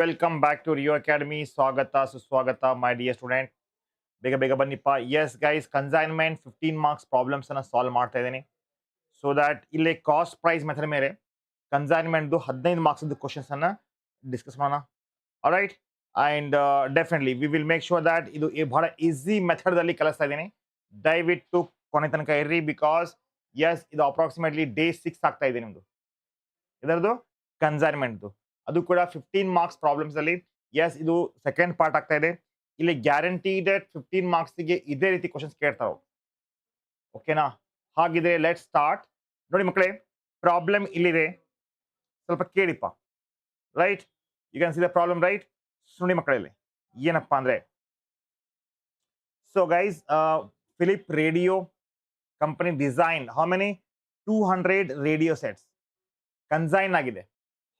Welcome back to Rio Academy. Swagata, Suswagata, my dear student. ಬೇಗ ಬೇಗ ಬನ್ನಿಪ್ಪ. Yes guys, consignment 15 marks problems ಅನ್ನ solve ಮಾಡ್ತಾ ಇದ್ದೀನಿ. ಸೊ ದಟ್ ಇಲ್ಲಿ ಕಾಸ್ಟ್ ಪ್ರೈಸ್ ಮೆಥಡ್ ಮೇಲೆ ಕನ್ಸೈನ್ಮೆಂಟ್ 15 ಮಾರ್ಕ್ಸ್ ಕ್ವಶನ್ಸ್ ಅನ್ನ ಡಿಸ್ಕಸ್ ಮಾಡೋಣ. Alright, and definitely we will make sure that ಇದು ಬಹಳ ಈಸಿ ಮೆಥಡ್ ಅಲ್ಲಿ ಕಲಿಸ್ತಾ ಇದ್ದೀನಿ. ದಯವಿಟ್ಟು ಕೊನೆ ತನಕ ಇರ್ರಿ, ಬಿಕಾಸ್ ಎಸ್ ಇದು ಅಪ್ರಾಕ್ಸಿಮೇಟ್ಲಿ ಡೇ 6 ಆಗ್ತಾ ಇದೆ ನಿಮ್ದು ಇದರದು ಕನ್ಸೈನ್ಮೆಂಟ್. ಅದು ಕೂಡ 15 ಮಾರ್ಕ್ಸ್ ಪ್ರಾಬ್ಲಮ್ಸ್ ಅಲ್ಲಿ. ಎಸ್ ಇದು ಸೆಕೆಂಡ್ ಪಾರ್ಟ್ ಆಗ್ತಾ ಇದೆ. ಇಲ್ಲಿ ಗ್ಯಾರಂಟಿಡ್ 15 ಮಾರ್ಕ್ಸ್ಗೆ ಇದೇ ರೀತಿ ಕ್ವಶನ್ಸ್ ಕೇಳ್ತಾವೆ. ಓಕೆನಾ? ಹಾಗಿದ್ರೆ ಲೆಟ್ ಸ್ಟಾರ್ಟ್. ನೋಡಿ ಮಕ್ಕಳೇ, ಪ್ರಾಬ್ಲಮ್ ಇಲ್ಲಿದೆ, ಸ್ವಲ್ಪ ಕೇಳಿಪ್ಪ. Right, you can see the problem. Right, ನೋಡಿ ಮಕ್ಕಳಲ್ಲಿ ಏನಪ್ಪಾ ಅಂದ್ರೆ, so guys, Philip radio company design how many 200 radio sets consign ಆಗಿದೆ.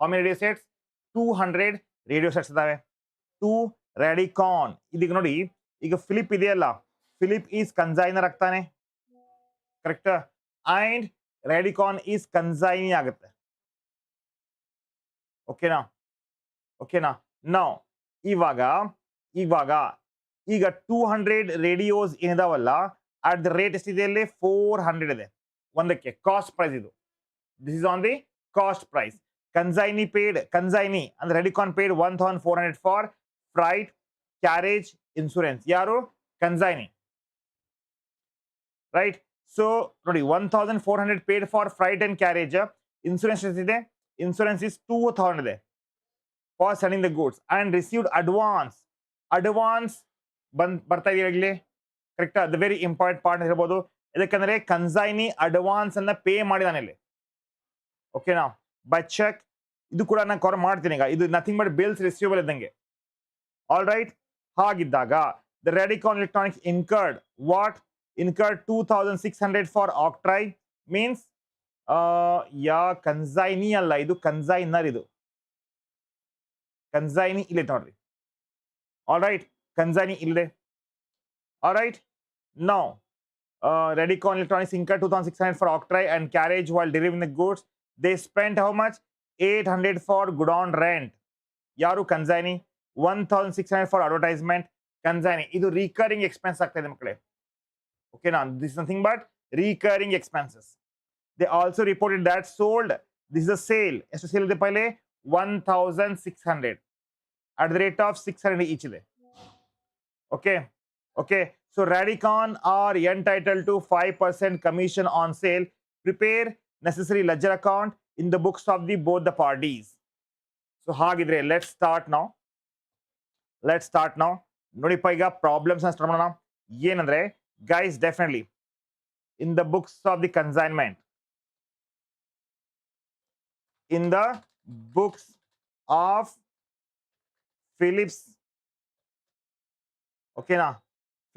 How many radio sets? 200 radio sets ಇದಾವೆ. 2 ರ್ಯಾಡಿಕಾನ್. ಇದೀಗ ನೋಡಿ, ಈಗ ಫಿಲಿಪ್ ಇದೆಯಲ್ಲ, ಫಿಲಿಪ್ ಈಸ್ ಕನ್ಸೈನರ್ ಆಗ್ತಾನೆ, correct? And Radicon is consignee ಆಗುತ್ತೆ. ಓಕೆನಾ? ಓಕೆನಾ? ನಾವು ಇವಾಗ ಇವಾಗ ಈಗ 200 ರೇಡಿಯೋಸ್ ಏನಿದಾವಲ್ಲ, ಅಟ್ ದ ರೇಟ್ ಎಷ್ಟಿದೆ ಅಲ್ಲಿ? 400 ಇದೆ ಒಂದಕ್ಕೆ. ಕಾಸ್ಟ್ ಪ್ರೈಸ್ ಇದು. This is on the cost price. Consignee paid, consignee ಅಂದ್ರೆ Radicon paid 1400 for freight, carriage, insurance. ಯಾರು? ಕನ್ಸೈನಿ. ರೈಟ್, ಸೊ ನೋಡಿ 1400 paid for freight and carriage. Insurance ಎಷ್ಟಿದೆ? ಇನ್ಶೂರೆನ್ಸ್ ಇಸ್ 2000 ಇದೆ for sending the goods. And received advance. Advance ಬರ್ತಾ ಇದೆ ಇಲ್ಲಿ, correct? The very important part ಇರ್ಬೋದು. ಯಾಕಂದ್ರೆ ಕನ್ಸೈನಿ ಅಡ್ವಾನ್ಸ್ ಅನ್ನ ಪೇ ಮಾಡಿದಾನೆ ಇಲ್ಲಿ. ಓಕೆನಾ? By cheque. ಇದು ಕೂಡ ನಾನು ಕವರ್ ಮಾಡ್ತೀನಿ ಈಗ. ಇದು ನಥಿಂಗ್ ಬಟ್ ಬಿಲ್ಸ್ ರಿಸೀವಬಲ್ ಇದ್ದಂಗೆ. ಆಲ್ ರೈಟ್, ಹಾಗಿದ್ದಾಗ the Redicon Electronics incurred what? Incurred 2600 for octroi. Means ಯಾ ಕನ್ಸೈನಿ ಅಲ್ಲ, ಇದು ಕನ್ಸೈನರ್. ಇದು ಕನ್ಸೈನಿ ಇಲ್ಲಿ ನೋಡ್ರಿ. ಆಲ್ ರೈಟ್, ಕನ್ಸೈನಿ ಇಲ್ಲದೆ. All right, now Redicon Electronics incurred 2600 for octroi and carriage while delivering the goods. They spent how much? 800 for good on rent. ಯಾರು? ಕನ್ಸೈನಿ. 1600 for advertisement. ಕನ್ಸೈನಿ. ಇದು ರಿಕರಿಂಗ್ ಎಕ್ಸ್ಪೆನ್ಸ್ ಆಗ್ತಾ ಇದೆ ಮಕ್ಕಳೇ. ಓಕೆನಾ? This nothing but recurring expenses. They also reported that sold. This is a sale. ಎಷ್ಟು sale ಇದೆ ಪೈಲೆ? 1600 at the rate of 600 each ಇದೆ. Okay okay, so Radicon are entitled to 5% commission on sale. Prepare necessary ledger account in the books of the both the parties. So ಹಾಗಿದ್ರೆ let's start now. Let's start now. ನೋಡಿಪ್ಪ, ಈಗ problems start ಮಾಡೋಣ. ಏನಂದ್ರೆ guys, definitely in the books of the consignment, in the books of Philips, ಓಕೆನಾ,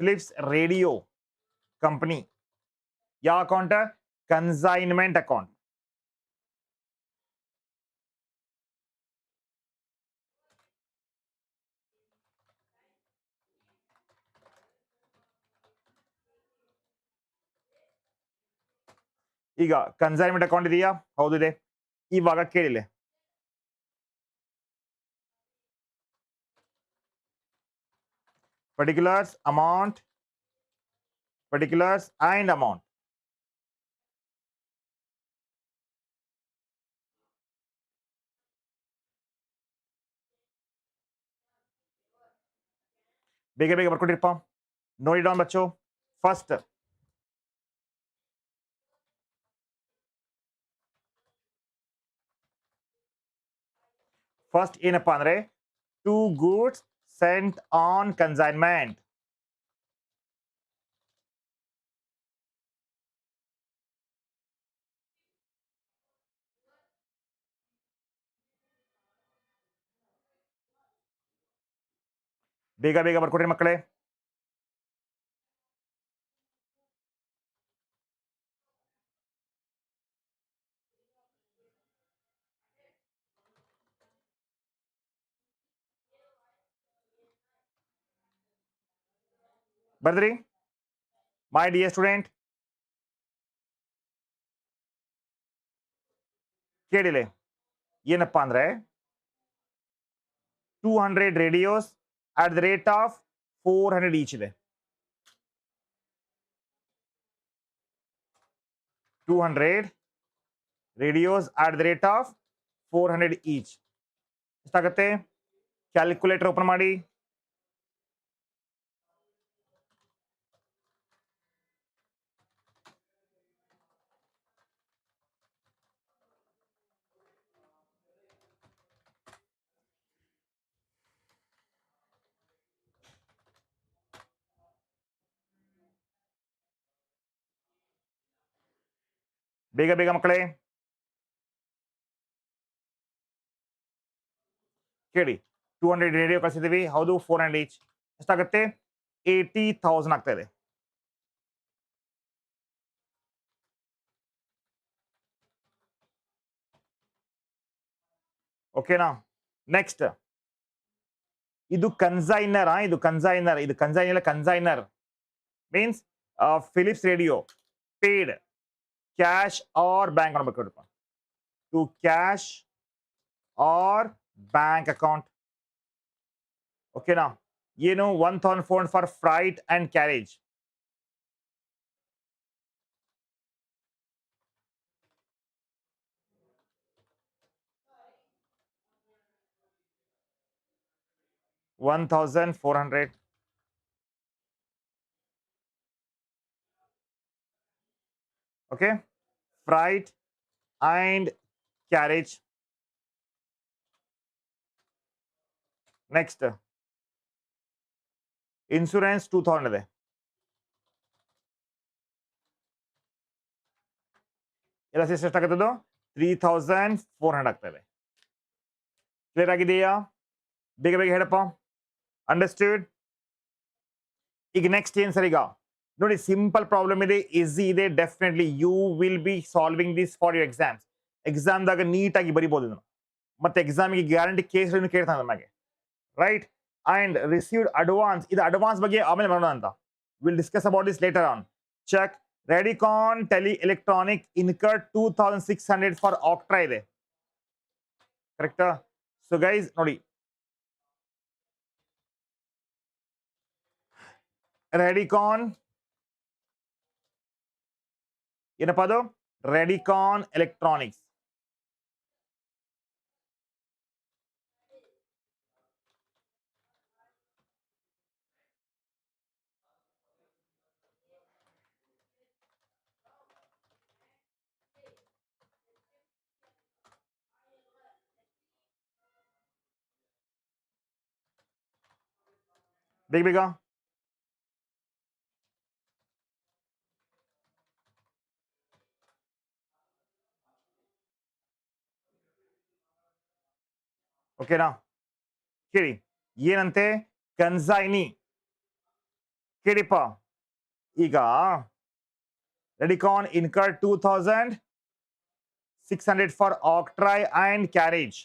Philips radio company ಯಾವ account? Consignment account. ಈಗ consignment account ಇದೆಯಾ? ಹೌದಿದೆ. ಇವಾಗ ಕೇಳಿಲ್ಲ, particulars, amount, particulars and amount. ಬೇಗ ಬೇಗ ಬರ್ಕೊಟ್ಟಿರಪ್ಪ. ನೋಡಿ ಡೌನ್ ಬಚ್ಚು. ಫಸ್ಟ್ ಏನಪ್ಪಾ ಅಂದ್ರೆ, 2 goods sent on consignment. ಬೇಗ ಬೇಗ ಬರ್ಕೊಡ್ರಿ ಮಕ್ಕಳೇ. ಬರ್ದ್ರಿ ಮೈ ಡಿಯರ್ ಸ್ಟೂಡೆಂಟ್? ಕೇಳಿಲೆ ಏನಪ್ಪಾ ಅಂದ್ರೆ, 200 radios at the rate of 400 each ಇದೆ. 200 radios at the rate of 400 each. ಎಷ್ಟಾಗುತ್ತೆ? ಕ್ಯಾಲ್ಕುಲೇಟರ್ ಓಪನ್ ಮಾಡಿ. ಬೇಗ ಬೇಗ ಮಕ್ಕಳೇ ಕೇಳಿ. 200 ರೇಡಿಯೋ ಕಳಿಸಿದೀವಿ, ಹೌದು. 400 ಈಚ್ ಎಷ್ಟಾಗುತ್ತೆ? 80,000 ಆಗ್ತಾ ಇದೆ. ಓಕೆನಾ? ನೆಕ್ಸ್ಟ್, ಇದು ಕನ್ಸೈನರ್. ಇದು ಕನ್ಸೈನರ್, ಇದು consignor means Philips radio paid cash or bank ಮಾಡಬೇಕು. To cash or bank account. ಓಕೆನಾ? ಏನು? 1,400 for freight and carriage. $1,400. Okay, freight and carriage. Next, insurance 2,000 ಇದೆ. ಎಲ್ಲ ಸೇರಿಸಿ ಎಷ್ಟಾಗುತ್ತದು? 3,400 ಆಗ್ತಾ ಇದೆ. ಕ್ಲಿಯರ್ ಆಗಿದೆಯಾ? ಬೇಗ ಬೇಗ ಹೇಳಪ್ಪ. ಅಂಡರ್ಸ್ಟ್ಯೂಡ್? ಈಗ ನೆಕ್ಸ್ಟ್ ಏನ್ ಸರ್? ಈಗ ನೋಡಿ, ಸಿಂಪಲ್ ಪ್ರಾಬ್ಲಮ್ ಇದೆ, ಈಸಿ ಇದೆ. Definitely you will be solving this for your exams. ಎಕ್ಸಾಮ್ದಾಗ ನೀಟಾಗಿ ಬರಿಬಹುದು ಇದನ್ನು. ಮತ್ತೆ ಎಕ್ಸಾಮಿಗೆ ಗ್ಯಾರಂಟಿ ಕೇಸ್ ಕೇಳ್ತಾನೆ ನಮಗೆ, ರೈಟ್? ಅಂಡ್ ರಿಸೀವ್ಡ್ ಅಡ್ವಾನ್ಸ್, ಇದು ಅಡ್ವಾನ್ಸ್ ಬಗ್ಗೆ ಆಮೇಲೆ ಮಾಡೋಣ ಅಂತ. Will discuss about this later on. Check. Redicon Tele Electronic incur 2,600 for octroi ಇದೆ. ಕರೆಕ್ಟಾ? ಸೊ ಗೈಸ್ ನೋಡಿ, ರೆಡಿಕಾನ್ ಏನಪ್ಪ ಅದು? Redicon Electronics. ಬೇಗ ಬೇಗ. ಓಕೆನಾ? ಕೇಳಿ ಏನಂತೆ? ಕನ್ಸೈನಿ. ಕೇಳಿಪ್ಪ, ಈಗ ರೆಡಿಕಾನ್ incur 2,600 for octroi and carriage.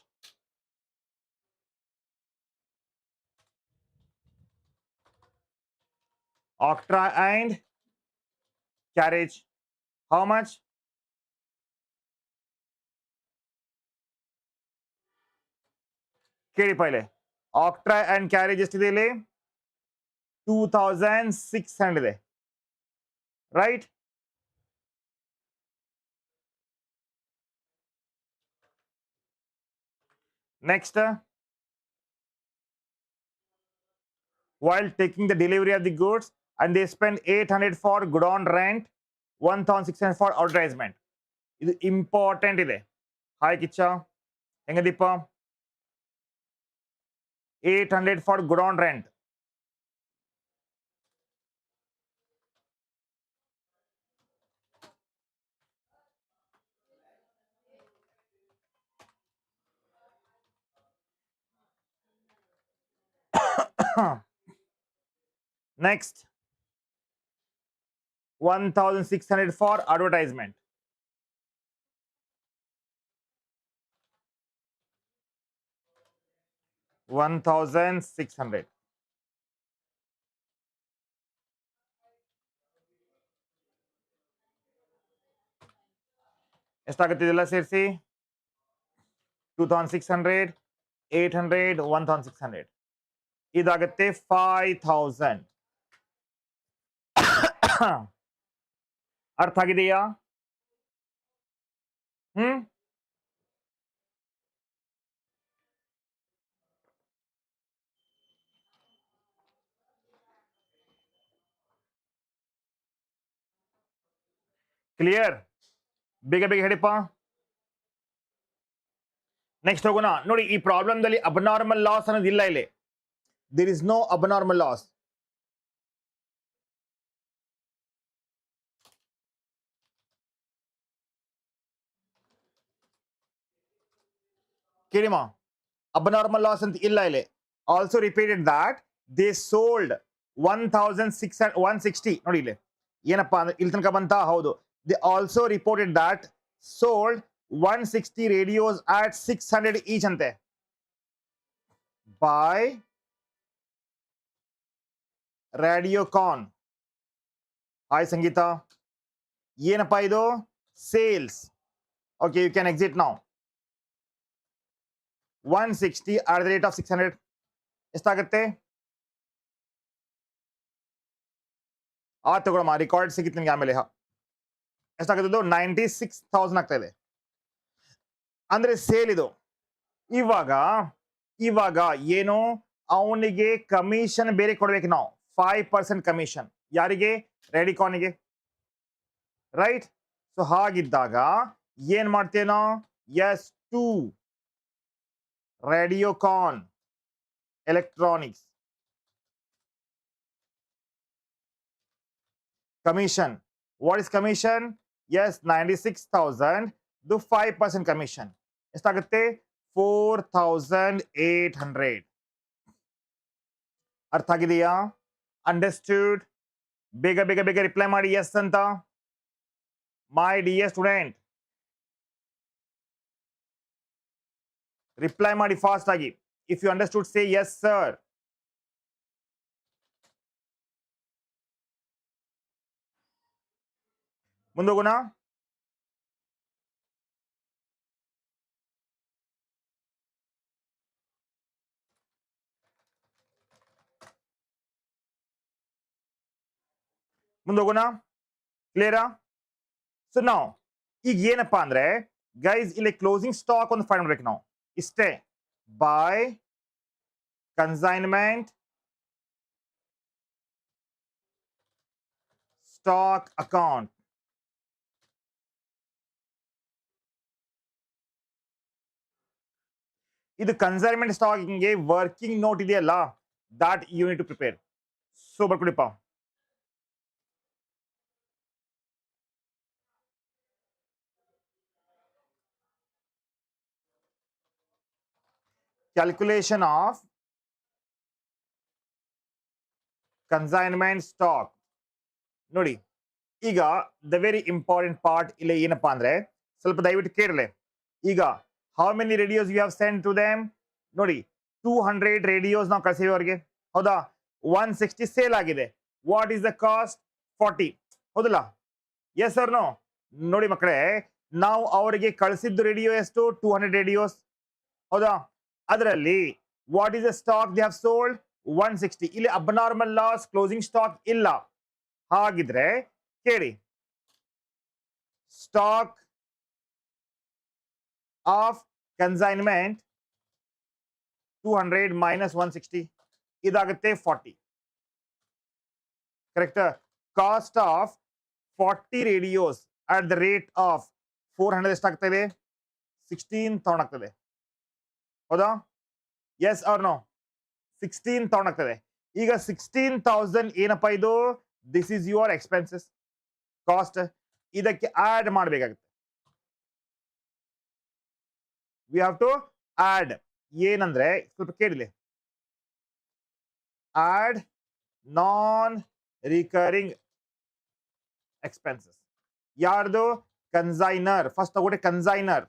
Octra and carriage. How much? ಕೇಳಿ ಪೈಲೆ. ಆಕ್ಟ್ರಾ ಅಂಡ್ ಕ್ಯಾರೇಜ್ ಎಷ್ಟಿದೆ ಇಲ್ಲಿ? 2,600 ಇದೆ, right? Next, while taking the delivery of the goods and they spend 800 for godown rent, 1,600 for advertisement. ಇದು ಇಂಪಾರ್ಟೆಂಟ್ ಇದೆ. Hi Kichcha, ಹೆಂಗದೀಪ? 800 for godown rent. Next, 1,600 for advertisement. $1,600. ಎಷ್ಟಾಗುತ್ತೆ ಇದೆಲ್ಲ ಸೇರಿಸಿ? 2,600 800 1600 ಇದಾಗುತ್ತೆ 5000 ಅರ್ಥ ಆಗಿದೆಯಾ ಕ್ಲಿಯರ್ ಬೇಗ ಬೇಗ ಹೇಳಿಪ್ಪ ನೆಕ್ಸ್ಟ್ ಹೋಗೋಣ ನೋಡಿ ಈ ಪ್ರಾಬ್ಲಮ್ ದಲ್ಲಿ ಅಬ್ನಾರ್ಮಲ್ ಲಾಸ್ ಅನ್ನೋದು ಇಲ್ಲ ಇಲ್ಲಿ there is no abnormal loss ಕೇಳಿಮ abnormal loss ಅಂತ ಇಲ್ಲ ಇಲ್ಲಿ also repeated that they sold 160 ನೋಡಿ ಇಲ್ಲಿ ಏನಪ್ಪಾ ಅಂದ್ರೆ ಇಲ್ಲಿ ತನಕ ಬಂತ ಹೌದು they also reported that sold 160 radios at 600 each ಅಂತೆ by Radiocon hi ಸಂಗೀತ ಏನಪ್ಪಾ ಇದು sales okay you can exit now 160 at the rate of 600 ಎಷ್ಟಾಗುತ್ತೆ ತಗೊಳಮ್ಮ ರೆಕಾರ್ಡ್ ಸಿಗುತ್ತೆ ನಿಮಗೆ ಆಮೇಲೆ ಎಷ್ಟಾಗುತ್ತೆ 96,000 ಆಗ್ತಾ ಇದೆ ಅಂದ್ರೆ ಸೇಲ್ ಇದು ಇವಾಗ ಏನು ಅವನಿಗೆ ಕಮಿಷನ್ ಬೇರೆ ಕೊಡ್ಬೇಕು ನಾವು 5% ಕಮಿಷನ್ ಯಾರಿಗೆ ರೆಡಿಕಾನಿಗೆ ರೈಟ್ ಸೊ ಹಾಗಿದ್ದಾಗ ಏನ್ ಮಾಡ್ತೇವೆ ನಾವು as to Radiocon Electronics commission. What is commission? Yes, 96,000. Do 5% commission. ಎಷ್ಟಾಗುತ್ತೆ 4,800. ಅರ್ಥ ಆಗಿದೆಯಾ ಅಂಡರ್ಸ್ಟೂಡ್ ಬೇಗ ಬೇಗ ಬೇಗ ರಿಪ್ಲೈ ಮಾಡಿ ಎಸ್ ಅಂತ ಮೈ ಡಿಯರ್ ಸ್ಟೂಡೆಂಟ್ ರಿಪ್ಲೈ ಮಾಡಿ ಫಾಸ್ಟ್ ಆಗಿ if you understood say yes sir ಮುಂದೋಗೋಣ ಕ್ಲಿಯರಾ ಸೊ ನಾವು ಈಗ ಏನಪ್ಪಾ ಅಂದ್ರೆ ಗೈಸ್ ಇಲ್ಲಿ ಕ್ಲೋಸಿಂಗ್ ಸ್ಟಾಕ್ ಒಂದು ಫೈಂಡ್ ಮಾಡ್ಬೇಕು ನಾವು ಇಷ್ಟೇ by consignment stock account ಇದು ಕನ್ಸೈನ್ಮೆಂಟ್ ಸ್ಟಾಕಿಂಗ್ಗೆ ವರ್ಕಿಂಗ್ ನೋಟ್ ಇದೆಯಲ್ಲ that you need to prepare so ಬರ್ಕೊಡಿಪ್ಪ calculation of consignment stock ನೋಡಿ ಈಗ ದ ವೆರಿ ಇಂಪಾರ್ಟೆಂಟ್ ಪಾರ್ಟ್ ಇಲ್ಲಿ ಏನಪ್ಪಾ ಅಂದ್ರೆ ಸ್ವಲ್ಪ ದಯವಿಟ್ಟು ಕೇಳಲೆ ಈಗ how many radios you have send to them ನೋಡಿ 200 ರೇಡಿಯೋಸ್ ನಾವು ಕಳಿಸಿವಿ ಅವರಿಗೆ ಹೌದಾ 160 ಸೇಲ್ ಆಗಿದೆ ವಾಟ್ ಈಸ್ ದ ಕಾಸ್ಟ್ 40 ಹೌದಲ್ಲ ಎಸ್ ಸರ್ ನೋ ನೋಡಿ ಮಕ್ಕಳೇ ನಾವು ಅವರಿಗೆ ಕಳಿಸಿದ್ದು ರೇಡಿಯೋ ಎಷ್ಟು 200 ರೇಡಿಯೋಸ್ ಹೌದಾ ಅದರಲ್ಲಿ what is the stock they have sold 160 ಇಲ್ಲಿ ಅಬ್ನಾರ್ಮಲ್ ಲಾಸ್ ಕ್ಲೋಸಿಂಗ್ ಸ್ಟಾಕ್ ಇಲ್ಲ ಹಾಗಿದ್ರೆ ಕೇಳಿ ಸ್ಟಾಕ್ ಆಫ್ ಕನ್ಸೈನ್ಮೆಂಟ್ 200 minus 160 ಇದಾಗುತ್ತೆ 40 correct cost of 40 radios at the rate of 400 ಎಷ್ಟಾಗ್ತದೆ 16,000 ಆಗ್ತದೆ ಹೌದಾ ಎಸ್ ಆರ್ ನೋ 16,000 ಆಗ್ತದೆ ಈಗ 16,000 ಏನಪ್ಪಾ ಇದು this is your expenses cost ಇದಕ್ಕೆ ಆಡ್ ಮಾಡಬೇಕಾಗುತ್ತೆ ವಿ ಹ್ಯಾವ್ ಟು ಆಡ್ ಏನಂದ್ರೆ ಸ್ವಲ್ಪ ಕೇಳಿಲಿ ಆಡ್ ನಾನ್ ರಿಕರಿಂಗ್ ಎಕ್ಸ್ಪೆನ್ಸಸ್ ಯಾರ್ದು ಕನ್ಸೈನರ್ ಫಸ್ಟ್ ತಗೊಳ್ಳಿ ಕನ್ಸೈನರ್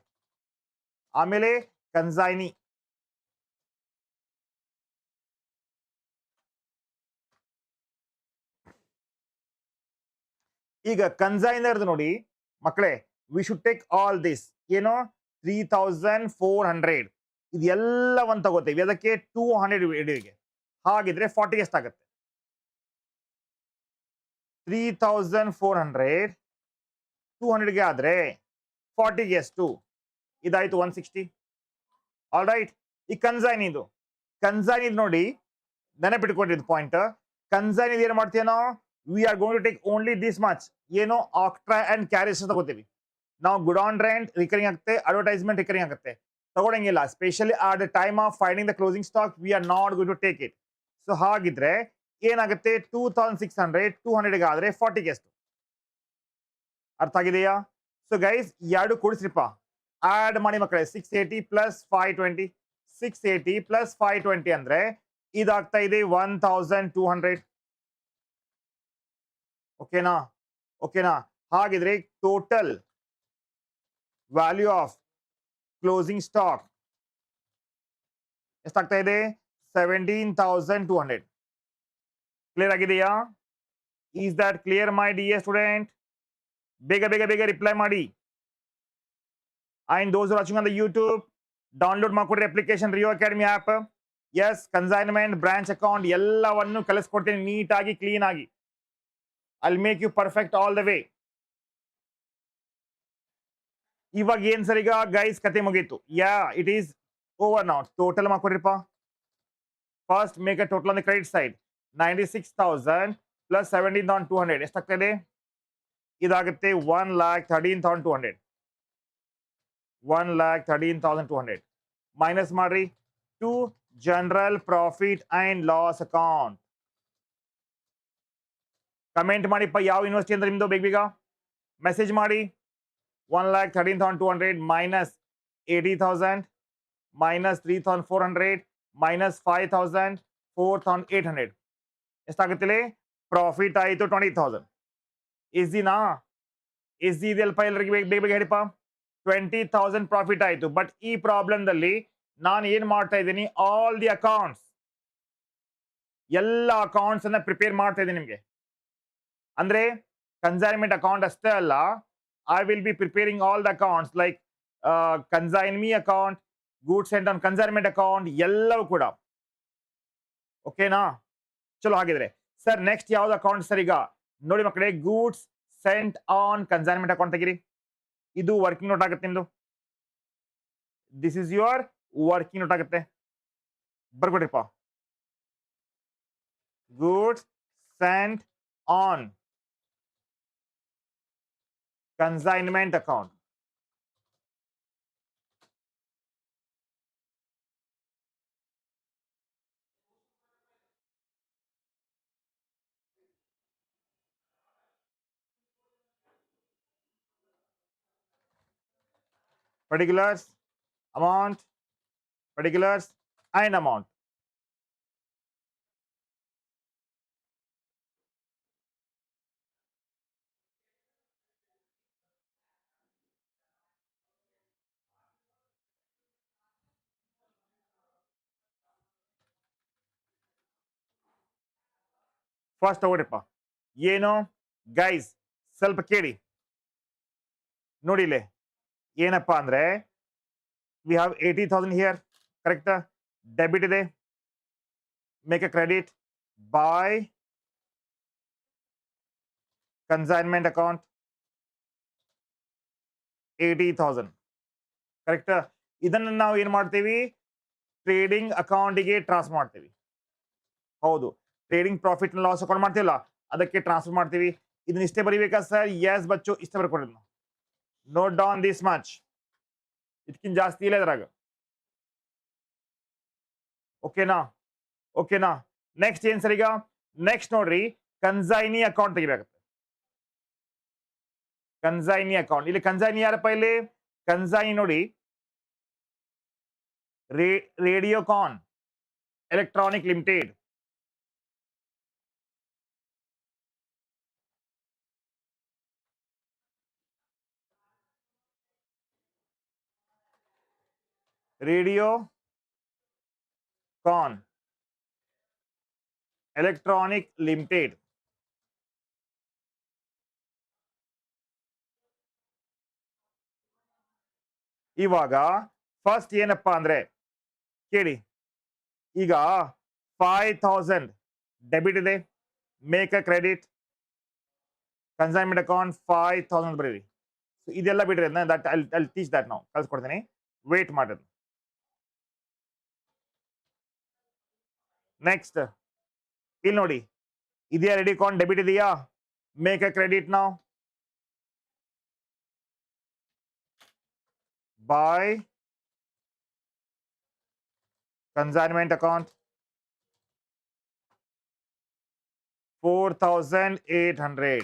ಆಮೇಲೆ ಕನ್ಸೈನಿ ಈಗ ಕನ್ಸೈನರ್ ನೋಡಿ ಮಕ್ಕಳೇ we should take all this ಏನೋ 3,400 ಇದೆಲ್ಲವನ್ನು ತಗೋತೀವಿ ಅದಕ್ಕೆ 200 ಇಡಿಗೆ. ಹಾಗಿದ್ರೆ 40 ಎಷ್ಟಾಗುತ್ತೆ? 3400 200ಗೆ ಆದ್ರೆ 40ಗೆ ಎಷ್ಟು? ಇದಾಯ್ತು 160. All right. ಈ ಕನ್ಸೈನ್ ಇದು ನೋಡಿ ನೆನಪಿಟ್ಕೊಂಡ್ರಿ ಪಾಯಿಂಟ್. ಕನ್ಸೈನ್ ಏನು ಮಾಡ್ತೀವಿ ನಾವು? We are going to take only this much. ಏನು ಆಕ್ಟ್ರಾ ಅಂಡ್ ಕ್ಯಾರೇಜ್ ತಗೋತೀವಿ ನಾವು. ಗುಡ್ ಆನ್ ರೆಂಟ್ ರಿಕರಿಂಗ್ ಆಗುತ್ತೆ, ಅಡ್ವರ್ಟೈಸ್ಮೆಂಟ್ ರಿಕರಿಂಗ್ ಆಗುತ್ತೆ, ತಗೊಳಂಗಿಲ್ಲ. Specially at the time of finding the closing stock we are not going to take it. So ಹಾಗಿದ್ರೆ ಏನಾಗುತ್ತೆ? 2600 200ಗೆ ಆದ್ರೆ 40ಗೆ ಎಷ್ಟು? ಅರ್ಥ ಆಗಿದೆಯಾ? ಸೊ ಗೈಸ್ ಎರಡು ಕೂಡಿಸ್ರಿಪ್ಪ, ಆಡ್ ಮಾಡಿ ಮಕ್ಕಳೇ. 680 ಪ್ಲಸ್ 520, 680 ಪ್ಲಸ್ 520 ಅಂದ್ರೆ ಇದಾಗ್ತಾ ಇದೆ 1200. ಓಕೆನಾ? ಓಕೆನಾ? ಹಾಗಿದ್ರೆ total value of closing stock ಎಷ್ಟಾಗ್ತಾ ಇದೆ? 17,200. ಕ್ಲಿಯರ್ ಆಗಿದೆಯಾ? Is that clear my dear student? ಬೇಗ ಬೇಗ ಬೇಗ ರಿಪ್ಲೈ ಮಾಡಿ. And those watching on the YouTube, download ಮಾಡ್ಕೊಡ್ರಿ application Rio academy app. Yes, consignment, branch account ಎಲ್ಲವನ್ನು ಕಲಿಸ್ಕೊಡ್ತೀನಿ ನೀಟಾಗಿ, ಕ್ಲೀನ್ ಆಗಿ. I make you perfect all the way. ಇವಾಗ ಏನ್ ಸರ್ ಈಗ ಗೈಸ್ ಕತೆ ಮುಗೀತು. Yeah, it is over now. Total ಮಾಡ್ಕೊಡ್ರಿಪ್ಪ. First make a total on the credit side. 96,000 plus 17,200 ಎಷ್ಟಾಗ್ತದೆ? ಇದಾಗುತ್ತೆ 1,13,200. 1,13,200 ಮೈನಸ್ ಮಾಡ್ರಿ to general profit and loss account. Comment ಮಾಡಿಪ್ಪ ಯಾವ ಯೂನಿವರ್ಸಿಟಿ ಅಂದ್ರೆ ನಿಮ್ದು. ಬೇಗ ಬೇಗ ಮೆಸೇಜ್ ಮಾಡಿ. 1,13,200 ಮೈನಸ್ 80,000 ಮೈನಸ್ 3,400 ಮೈನಸ್ 5,000 4,800 ಎಷ್ಟಾಗುತ್ತೆ? ಪ್ರಾಫಿಟ್ ಆಯಿತು 20,000. ಈಸಿನಾ? ಈಸಿ ಇದೆಯಲ್ಪ ಎಲ್ಲರಿಗೆ? ಬೇಗ ಬೇಗ ಹೇಳಿಪ್ಪ. 20,000 ಪ್ರಾಫಿಟ್ ಆಯಿತು. ಬಟ್ ಈ ಪ್ರಾಬ್ಲಮ್ದಲ್ಲಿ ನಾನು ಏನ್ ಮಾಡ್ತಾ ಇದ್ದೀನಿ? ಆಲ್ ದಿ ಅಕೌಂಟ್ಸ್, ಎಲ್ಲ ಅಕೌಂಟ್ಸ್ ಅನ್ನ ಪ್ರಿಪೇರ್ ಮಾಡ್ತಾ ಇದ್ದೀನಿ ನಿಮಗೆ. ಅಂದ್ರೆ ಕನ್ಸೈನ್ಮೆಂಟ್ ಅಕೌಂಟ್ ಅಷ್ಟೇ ಅಲ್ಲ, I will be preparing all the accounts like consignment account, goods scent on consignment account ಎಲ್ಲವೂ ಕೂಡ. ಓಕೆನಾ? ಚಲೋ ಹಾಗಿದ್ರೆ ಸರ್ ನೆಕ್ಸ್ಟ್ ಯಾವ್ದು ಅಕೌಂಟ್ ಸರ್? ಈಗ ನೋಡಿ ಮಕ್ಕಳೇ, goods scent on consignment account ತೆಗಿರಿ. ಇದು ವರ್ಕಿಂಗ್ ನೋಟ್ ಆಗುತ್ತೆ ನಿಮ್ದು. This is your working note ಆಗುತ್ತೆ. ಬರ್ಕೊಡ್ರಿಪ್ಪ. ಗೂಡ್ಸ್ ಸೆಂಟ್ ಆನ್ consignment account. Particulars, amount, particulars and amount. First ತಗೊಳ್ರಿಪ್ಪ. ಏನು ಗೈಸ್ ಸ್ವಲ್ಪ ಕೇಳಿ ನೋಡಿಲೆ. ಏನಪ್ಪಾ ಅಂದ್ರೆ we have 80,000 here, correct? Debit ಇದೆ. Make a credit by consignment account 80,000, correct? ಇದನ್ನ ನಾವು ಏನ್ ಮಾಡ್ತೀವಿ? ಟ್ರೇಡಿಂಗ್ ಅಕೌಂಟಿಗೆ ಟ್ರಾನ್ಸ್ಫರ್ ಮಾಡ್ತೀವಿ. ಹೌದು, ಟ್ರೇಡಿಂಗ್ ಪ್ರಾಫಿಟ್ ಲಾಸ್ ಅಕೌಂಟ್ ಮಾಡ್ತೀವಲ್ಲ ಅದಕ್ಕೆ ಟ್ರಾನ್ಸ್ಫರ್ ಮಾಡ್ತೀವಿ. ಇದನ್ನ ಇಷ್ಟೇ ಬರೀಬೇಕಾ ಸರ್? ಎಸ್ ಬಚ್ಚು, ಇಷ್ಟೇ ಬರ್ಕೊಡಿ. ನೋಟ್ ಡೌನ್ ದಿಸ್ ಮಚ್, ಇದಕ್ಕಿಂತ ಜಾಸ್ತಿ ಇಲ್ಲ ಇದ್ರಾಗ. ಓಕೆನಾ? ಓಕೆನಾ? ನೆಕ್ಸ್ಟ್ ಏನ್ ಸರ್? ಈಗ ನೆಕ್ಸ್ಟ್ ನೋಡ್ರಿ, ಕನ್ಸೈನಿ ಅಕೌಂಟ್ ತೆಗಿಬೇಕಾಗುತ್ತೆ. ಕನ್ಸೈನಿ ಅಕೌಂಟ್, ಇಲ್ಲಿ ಕನ್ಸೈನಿ ಯಾರಪ್ಪ? ಇಲ್ಲಿ ಕನ್ಸೈನಿ ನೋಡಿ, Radiocon Electronic Limited. Radiocon Electronic Limited. ಇವಾಗ ಫಸ್ಟ್ ಏನಪ್ಪಾ ಅಂದ್ರೆ ಕೇಳಿ ಈಗ 5000 ಡೆಬಿಟ್ ಇದೆ, make a credit consignment account 5000 ಬರೀರಿ. ಇದೆಲ್ಲ ಬಿಡ್ರಿ, ದಟ್ ಐ ಟೀಚ್ ದಟ್ ನಾವು ಕಳ್ಸ್ಕೊಡ್ತೀನಿ, ವೇಟ್ ಮಾಡೋದು. ನೆಕ್ಸ್ಟ್ ಇಲ್ಲಿ ನೋಡಿ, ಇದೆಯಾ ರೆಡಿ ಅಕೌಂಟ್ ಡೆಬಿಟ್ ಇದೆಯಾ, ಮೇಕ್ ಅ ಕ್ರೆಡಿಟ್ ನಾವು by consignment account 4800.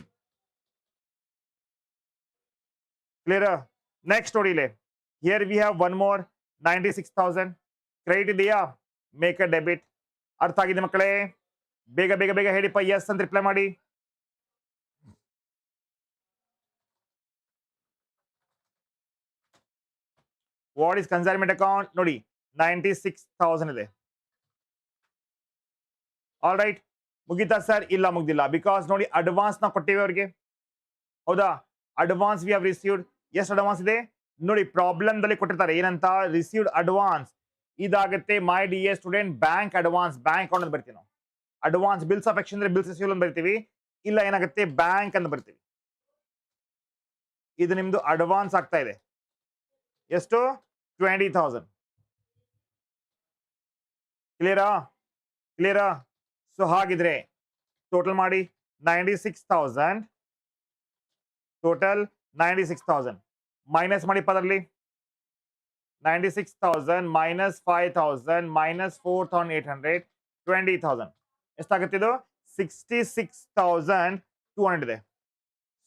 Clear? Next story le. Here we have one more 96,000. Credit ಇದೆಯಾ, ಮೇಕ್ ಅ ಡೆಬಿಟ್. ಅರ್ಥ ಆಗಿದೆ ಮಕ್ಕಳೇ? ಬೇಗ ಬೇಗ ಬೇಗ ಹೇಳಿಪ್ಪ, ಎಸ್ ಅಂತ ರಿಪ್ಲೈ ಮಾಡಿ. What is consignment account? ನೋಡಿ 96,000 ಇದೆ. ಆಲ್ ರೈಟ್, ಮುಗಿತಾ ಸರ್? ಇಲ್ಲ ಮುಗ್ದಿಲ್ಲ. ಬಿಕಾಸ್ ನೋಡಿ ಅಡ್ವಾನ್ಸ್ ನಾವು ಕೊಟ್ಟಿವಿ ಅವ್ರಿಗೆ, ಹೌದಾ? Advance we have received. ಎಷ್ಟು ಅಡ್ವಾನ್ಸ್ ಇದೆ ನೋಡಿ, ಪ್ರಾಬ್ಲಮ್ ದಲ್ಲಿ ಕೊಟ್ಟಿರ್ತಾರೆ ಏನಂತ, ರಿಸೀವ್ಡ್ ಅಡ್ವಾನ್ಸ್. ಇದಾಗುತ್ತೆ my dear student bank advance, bank account ಅಂತ ಬರ್ತೀವಿ ನಾವು. ಅಡ್ವಾನ್ಸ್ ಬಿಲ್ಸ್ ಆಫ್ ಎಕ್ಷನ್ ಅಂದ್ರೆ ಬಿಲ್ಸ್ ರಿಸೀವ್ಡ್ ಅಂತ ಬರ್ತೀವಿ, ಇಲ್ಲ ಏನಾಗುತ್ತೆ ಬ್ಯಾಂಕ್ ಅಂತ ಬರ್ತೀವಿ. ಇದು ನಿಮ್ದು ಅಡ್ವಾನ್ಸ್ ಆಗ್ತಾ ಇದೆ. ಎಷ್ಟು? 20,000. ಕ್ಲಿಯರಾ? ಕ್ಲಿಯರಾ? ಸೊ ಹಾಗಿದ್ರೆ ಟೋಟಲ್ ಮಾಡಿ 96,000, ಟೋಟಲ್ 96,000 ಮೈನಸ್ ಮಾಡಿ ಪದರಲ್ಲಿ. 96,000 ಮೈನಸ್ 5,000 ಮೈನಸ್ 4,800 20,000 ಎಷ್ಟಾಗುತ್ತೆ? ಇದು 66,200 ಇದೆ.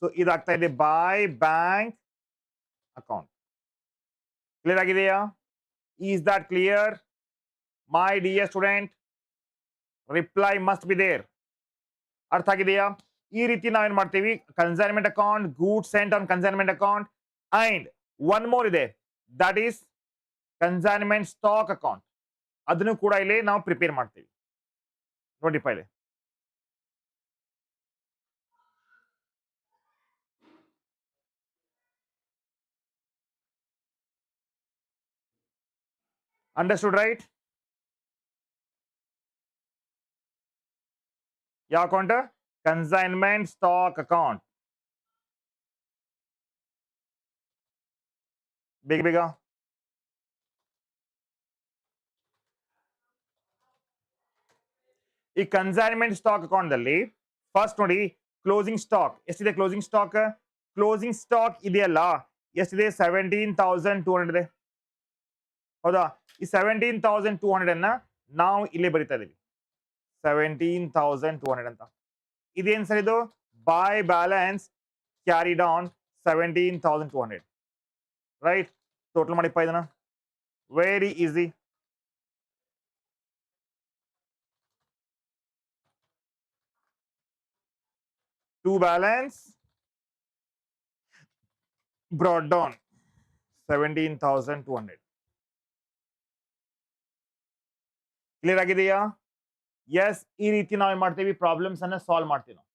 ಸೊ ಇದಾಗ್ತಾ ಇದೆ ಬೈ ಬ್ಯಾಂಕ್ ಅಕೌಂಟ್. ಕ್ಲಿಯರ್ ಆಗಿದೆಯಾ? Is that clear my dear student? Reply must be there. ಅರ್ಥ ಆಗಿದೆಯಾ? ಈ ರೀತಿ ನಾವೇನ್ ಮಾಡ್ತೀವಿ, consignment account, goods scent on consignment account, and one more ಇದೆ, that is consignment stock account. ಅದನ್ನು ಕೂಡ ಇಲ್ಲಿ ನಾವು ಪ್ರಿಪೇರ್ ಮಾಡ್ತೀವಿ. ನೋಡಿಪ್ಪ ಇದೆ. Understood right? ಯಾವ ಅಕೌಂಟ್? Consignment stock account. ಬೇಗ ಬೇಗ. ಈ ಕನ್ಸೈನ್ಮೆಂಟ್ ಸ್ಟಾಕ್ ಅಕೌಂಟ್ ಅಲ್ಲಿ ಫಸ್ಟ್ ನೋಡಿ, ಕ್ಲೋಸಿಂಗ್ ಸ್ಟಾಕ್ ಎಷ್ಟಿದೆ? ಕ್ಲೋಸಿಂಗ್ ಸ್ಟಾಕ್, ಕ್ಲೋಸಿಂಗ್ ಸ್ಟಾಕ್ ಇದೆಯಲ್ಲ ಎಷ್ಟಿದೆ? 17,200 ಇದೆ, ಹೌದಾ? ಈ 17,200 ಅನ್ನ ನಾವು ಇಲ್ಲಿ ಬರಿತಾ ಇದೀವಿ, 17,200 ಅಂತ. ಇದೇನ್ ಸರ್ ಇದು? By balance carry down 17,200, right? Total ಮಾಡಿಪ್ಪ ಇದನ್ನ, very easy. To balance brought down 17,200. Clear ಆಗಿದೆಯಾ? ಎಸ್, ಈ ರೀತಿ ನಾವು ಏನ್ ಮಾಡ್ತೀವಿ, ಪ್ರಾಬ್ಲಮ್ಸ್ ಅನ್ನ ಸಾಲ್ವ್ ಮಾಡ್ತೀವಿ ನಾವು.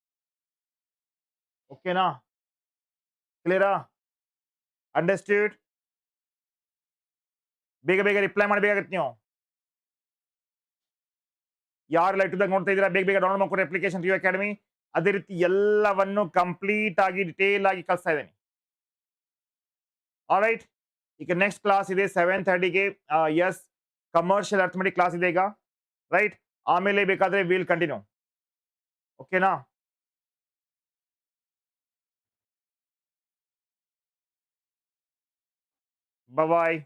ಓಕೆನಾ? ಕ್ಲಿಯರಾ? ಅಂಡರ್ಸ್ಟ್ಯೂಡ್? ಬೇಗ ಬೇಗ ರಿಪ್ಲೈ ಮಾಡಬೇಕಾಗತ್ತೆ ನೀವು. ಯಾರು ಲೈವ್ ದಾಗ ನೋಡ್ತಾ ಇದ್ದೀರಾ, ಬೇಗ ಬೇಗ ಡೌನ್ಲೋಡ್ ಮಾಡ್ಕೊಡಿ ಅಪ್ಲಿಕೇಶನ್ ರಿವ್ಯೂ ಅಕಾಡೆಮಿ. ಅದೇ ರೀತಿ ಎಲ್ಲವನ್ನು ಕಂಪ್ಲೀಟ್ ಆಗಿ ಡಿಟೇಲ್ ಆಗಿ ಕಳಿಸ್ತಾ ಇದ್ದೇನೆ. ಆಲ್ರೈಟ್, ಈಗ ನೆಕ್ಸ್ಟ್ ಕ್ಲಾಸ್ ಇದೆ 7:30ಗೆ. ಎಸ್, ಕಮರ್ಷಿಯಲ್ ಅರ್ಥಮೆಟಿಕ್ ಕ್ಲಾಸ್ ಇದೆ ಈಗ, ರೈಟ್? ಆಮೇಲೆ ಬೇಕಾದ್ರೆ ವಿಲ್ ಕಂಟಿನ್ಯೂ. ಓಕೆನಾ? ಬಾಯ್.